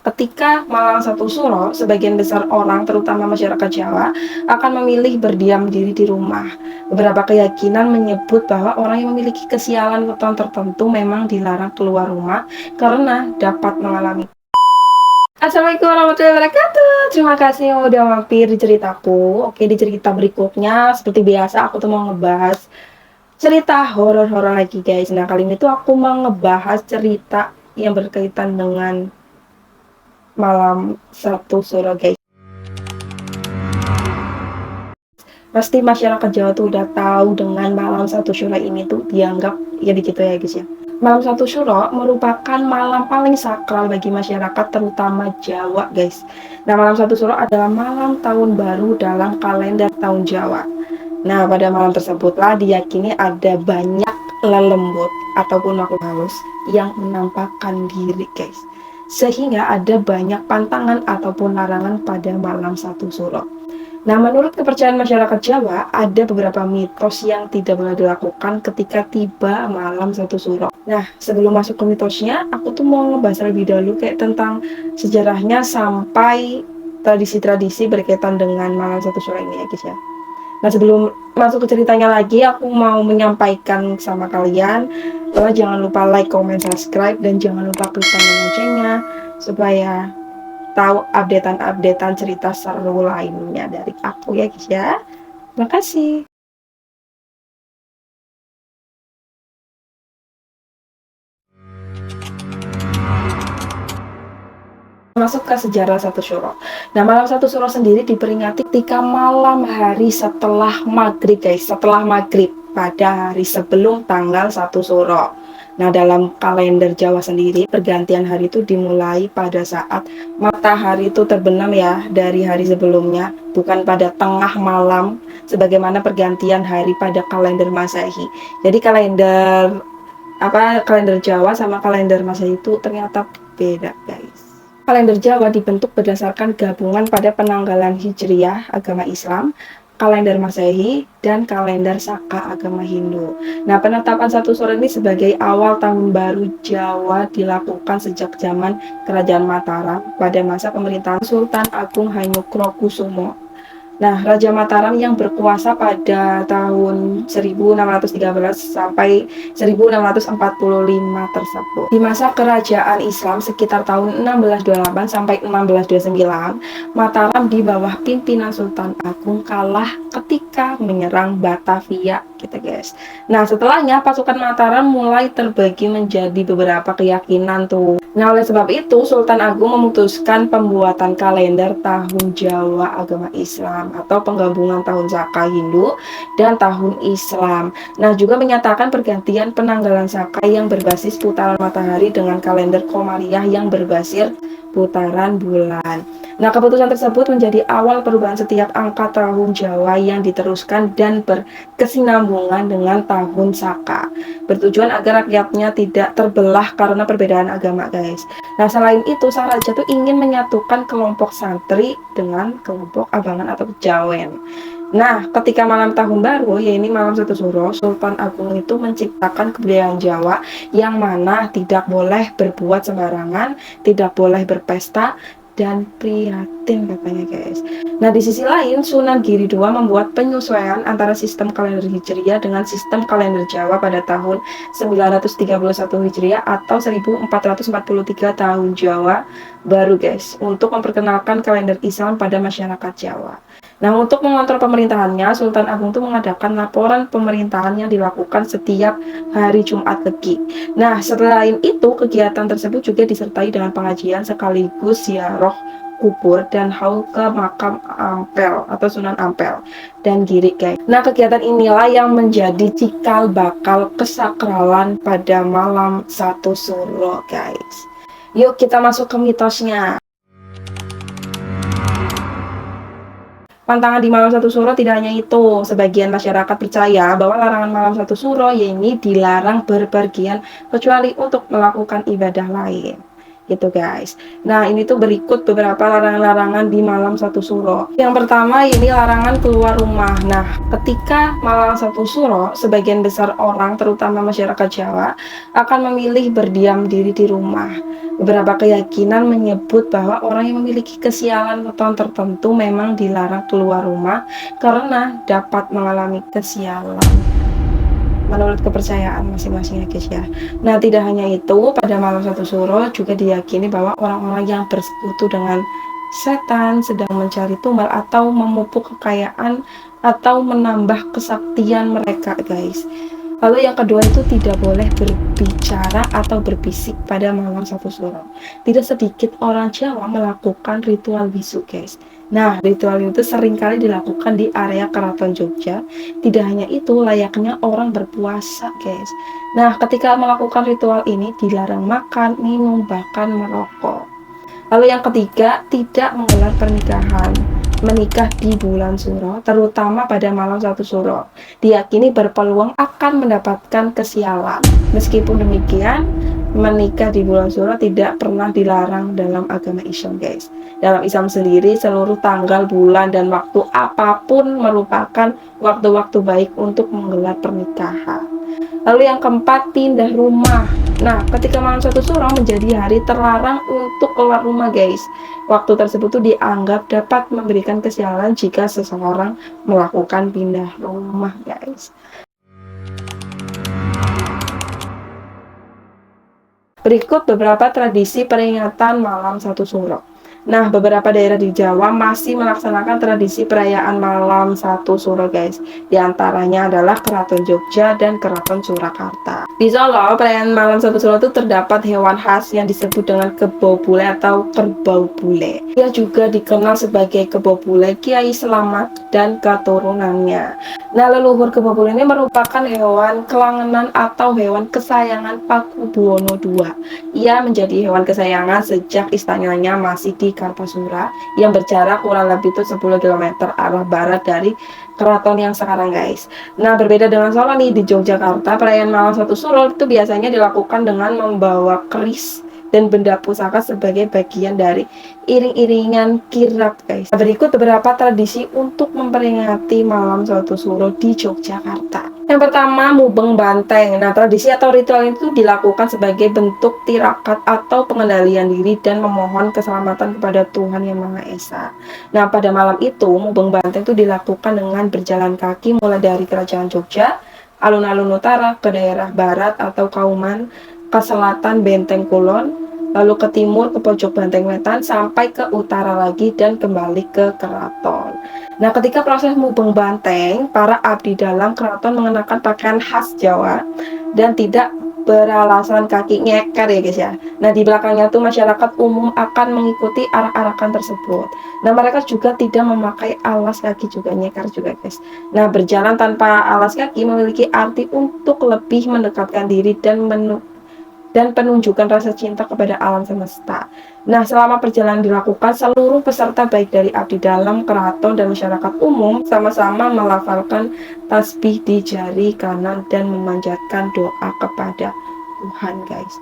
ketika malam satu suro, sebagian besar orang, terutama masyarakat Jawa, akan memilih berdiam diri di rumah. Beberapa keyakinan menyebut bahwa orang yang memiliki kesialan weton tertentu memang dilarang keluar rumah karena dapat mengalami. Assalamualaikum warahmatullahi wabarakatuh. Terima kasih yang udah mampir di ceritaku. Oke, di cerita berikutnya, seperti biasa aku tuh mau ngebahas cerita horor-horor lagi guys. Nah, kali ini tuh aku mau ngebahas cerita yang berkaitan dengan malam satu suro guys. Pasti masyarakat Jawa tuh udah tahu dengan malam satu suro ini tuh dianggap ya begitu ya guys ya. Malam satu suro merupakan malam paling sakral bagi masyarakat terutama Jawa guys. Nah, malam satu suro adalah malam tahun baru dalam kalender tahun Jawa. Nah, pada malam tersebutlah diyakini ada banyak lelembut ataupun makhluk halus yang menampakkan diri guys. Sehingga ada banyak pantangan ataupun larangan pada malam satu suro. Nah, menurut kepercayaan masyarakat Jawa, ada beberapa mitos yang tidak boleh dilakukan ketika tiba malam satu suro. Nah, sebelum masuk ke mitosnya, aku tuh mau ngebahas lebih dahulu kayak tentang sejarahnya sampai tradisi-tradisi berkaitan dengan malam satu suro ini ya guys ya. Nah, sebelum masuk ke ceritanya lagi, aku mau menyampaikan sama kalian bahwa jangan lupa like, comment, subscribe, dan jangan lupa klik tombol loncengnya supaya tahu updatean cerita seru lainnya dari aku ya guys ya. Terima kasih. Masuk ke sejarah satu suro. Nah, malam satu suro sendiri diperingati ketika malam hari setelah maghrib guys, setelah maghrib pada hari sebelum tanggal satu suro. Nah, dalam kalender Jawa sendiri, pergantian hari itu dimulai pada saat matahari itu terbenam ya dari hari sebelumnya, bukan pada tengah malam sebagaimana pergantian hari pada kalender Masehi. Jadi kalender Jawa sama kalender Masehi itu ternyata beda guys. Kalender Jawa dibentuk berdasarkan gabungan pada penanggalan Hijriyah agama Islam, kalender Masehi, dan kalender Saka agama Hindu. Nah, penetapan satu suro ini sebagai awal tahun baru Jawa dilakukan sejak zaman Kerajaan Mataram pada masa pemerintahan Sultan Agung Hanyokrokusumo. Nah, Raja Mataram yang berkuasa pada tahun 1613 sampai 1645 tersebut. Di masa kerajaan Islam sekitar tahun 1628 sampai 1629, Mataram di bawah pimpinan Sultan Agung kalah ketika menyerang Batavia gitu guys. Nah, setelahnya pasukan Mataram mulai terbagi menjadi beberapa keyakinan tuh. Nah, oleh sebab itu Sultan Agung memutuskan pembuatan kalender tahun Jawa agama Islam atau penggabungan tahun Saka Hindu dan tahun Islam. Nah, juga menyatakan pergantian penanggalan Saka yang berbasis putaran matahari dengan kalender Komariah yang berbasis putaran bulan. Nah, keputusan tersebut menjadi awal perubahan setiap angka tahun Jawa yang diteruskan dan berkesinambungan dengan tahun Saka. Bertujuan agar rakyatnya tidak terbelah karena perbedaan agama, guys. Nah, selain itu, sang raja tuh ingin menyatukan kelompok santri dengan kelompok abangan atau kejawen. Nah, ketika malam tahun baru, yaitu malam satu suro, Sultan Agung itu menciptakan kebudayaan Jawa yang mana tidak boleh berbuat sembarangan, tidak boleh berpesta, dan prihatin katanya guys. Nah, di sisi lain Sunan Giri II membuat penyesuaian antara sistem kalender Hijriah dengan sistem kalender Jawa pada tahun 931 Hijriah atau 1443 tahun Jawa baru guys, untuk memperkenalkan kalender Islam pada masyarakat Jawa. Nah, untuk mengontrol pemerintahannya, Sultan Agung itu mengadakan laporan pemerintahan yang dilakukan setiap hari Jumat Legi. Nah, selain itu, kegiatan tersebut juga disertai dengan pengajian sekaligus ziarah kubur dan haul ke makam Ampel atau Sunan Ampel dan Giri guys. Nah, kegiatan inilah yang menjadi cikal bakal kesakralan pada malam satu suro guys. Yuk kita masuk ke mitosnya. Pantangan di malam satu suro tidak hanya itu. Sebagian masyarakat percaya bahwa larangan malam satu suro yaitu dilarang berpergian kecuali untuk melakukan ibadah lain. gitu guys. Nah ini tuh berikut beberapa larangan-larangan di malam satu suro. Yang pertama ini larangan keluar rumah. Nah ketika malam satu suro, sebagian besar orang terutama masyarakat Jawa akan memilih berdiam diri di rumah. Beberapa keyakinan menyebut bahwa orang yang memiliki kesialan weton tertentu memang dilarang keluar rumah karena dapat mengalami kesialan menurut kepercayaan masing-masing ya guys ya. Nah tidak hanya itu, pada malam satu suro juga diyakini bahwa orang-orang yang bersekutu dengan setan sedang mencari tumbal atau memupuk kekayaan atau menambah kesaktian mereka guys. Lalu yang kedua itu tidak boleh berbicara atau berbisik pada malam satu suro. Tidak sedikit orang Jawa melakukan ritual bisu guys. Nah ritual itu seringkali dilakukan di area Keraton Jogja. Tidak hanya itu, layaknya orang berpuasa guys. Nah ketika melakukan ritual ini dilarang makan, minum, bahkan merokok. Lalu yang ketiga, tidak menggelar pernikahan. Menikah di bulan suro, terutama pada malam satu suro, diyakini berpeluang akan mendapatkan kesialan. Meskipun demikian, menikah di bulan suro tidak pernah dilarang dalam agama Islam guys. Dalam Islam sendiri, seluruh tanggal, bulan, dan waktu apapun merupakan waktu-waktu baik untuk menggelar pernikahan. Lalu yang keempat, pindah rumah. Nah, ketika malam satu suro menjadi hari terlarang untuk keluar rumah guys. Waktu tersebut tuh dianggap dapat memberikan kesialan jika seseorang melakukan pindah rumah guys. Berikut beberapa tradisi peringatan malam satu suro. Nah, beberapa daerah di Jawa masih melaksanakan tradisi perayaan malam satu suro guys. Di antaranya adalah Keraton Jogja dan Keraton Surakarta. Di Solo, perayaan malam satu suro itu terdapat hewan khas yang disebut dengan kebo bule atau kerbau bule. Dia juga dikenal sebagai kebo bule Kiai Selamat dan keturunannya. Nah, leluhur kebo bule ini merupakan hewan kelangenan atau hewan kesayangan Pakubuwono II. Ia menjadi hewan kesayangan sejak istananya masih di Kartasura yang berjarak kurang lebih itu 10 km arah barat dari keraton yang sekarang guys. Nah berbeda dengan Solo nih, di Yogyakarta perayaan malam satu suro itu biasanya dilakukan dengan membawa keris dan benda pusaka sebagai bagian dari iring-iringan kirap guys. Nah, berikut beberapa tradisi untuk memperingati malam satu suro di Yogyakarta. Yang pertama, mubeng banteng. Nah, tradisi atau ritual itu dilakukan sebagai bentuk tirakat atau pengendalian diri dan memohon keselamatan kepada Tuhan Yang Maha Esa. Nah, pada malam itu, mubeng banteng itu dilakukan dengan berjalan kaki mulai dari Kerajaan Jogja, alun-alun utara ke daerah barat atau Kauman, ke selatan Benteng Kulon, lalu ke timur ke pojok Banteng Wetan, sampai ke utara lagi dan kembali ke keraton. Nah, ketika proses mubeng banteng, para abdi dalam keraton mengenakan pakaian khas Jawa dan tidak beralasan kaki nyeker ya guys ya. Nah, di belakangnya tuh masyarakat umum akan mengikuti arak-arakan tersebut. Nah, mereka juga tidak memakai alas kaki juga, nyeker juga guys. Nah, berjalan tanpa alas kaki memiliki arti untuk lebih mendekatkan diri dan penunjukan rasa cinta kepada alam semesta. Nah, selama perjalanan dilakukan, seluruh peserta baik dari abdi dalam, keraton, dan masyarakat umum sama-sama melafalkan tasbih di jari kanan dan memanjatkan doa kepada Tuhan guys.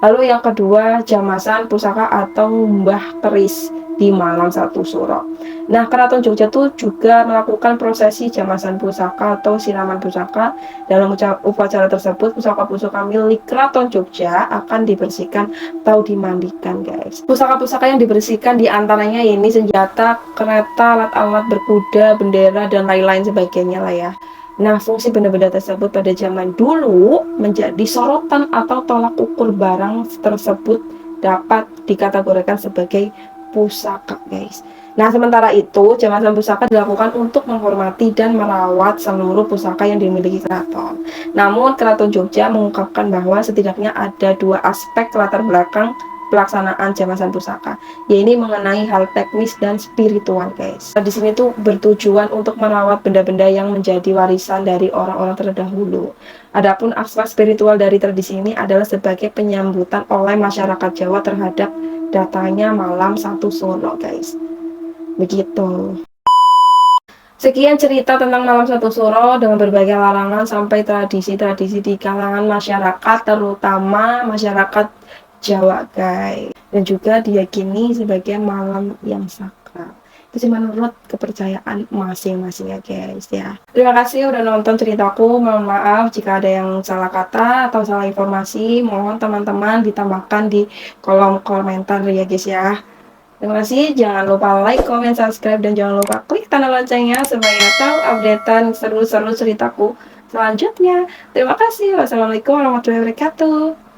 Lalu yang kedua, jamasan pusaka atau mbah keris di malam satu suro. Nah, Keraton Jogja itu juga melakukan prosesi jamasan pusaka atau siraman pusaka. Dalam upacara tersebut, pusaka-pusaka milik Keraton Jogja akan dibersihkan atau dimandikan guys. Pusaka-pusaka yang dibersihkan diantaranya ini senjata, kereta, alat-alat berkuda, bendera, dan lain-lain sebagainya lah ya. Nah, fungsi benda-benda tersebut pada zaman dulu menjadi sorotan atau tolak ukur barang tersebut dapat dikategorikan sebagai pusaka guys. Nah, sementara itu jamasan pusaka dilakukan untuk menghormati dan merawat seluruh pusaka yang dimiliki keraton. Namun Keraton Jogja mengungkapkan bahwa setidaknya ada dua aspek latar belakang pelaksanaan jamasan pusaka, yaitu mengenai hal teknis dan spiritual guys. Nah, di sini tuh bertujuan untuk merawat benda-benda yang menjadi warisan dari orang-orang terdahulu. Adapun aspek spiritual dari tradisi ini adalah sebagai penyambutan oleh masyarakat Jawa terhadap datangnya malam satu suro guys. Begitu. Sekian cerita tentang malam satu suro dengan berbagai larangan sampai tradisi-tradisi di kalangan masyarakat, terutama masyarakat Jawa guys. dan juga diyakini sebagai malam yang sakral. Itu sih menurut kepercayaan masing-masing ya guys ya. Terima kasih udah nonton ceritaku. Mohon maaf jika ada yang salah kata atau salah informasi. Mohon teman-teman ditambahkan di kolom komentar ya guys ya. Terima kasih, jangan lupa like, comment, subscribe, dan jangan lupa klik tanda loncengnya supaya tahu updatean seru-seru ceritaku selanjutnya. Terima kasih. Wassalamualaikum warahmatullahi wabarakatuh.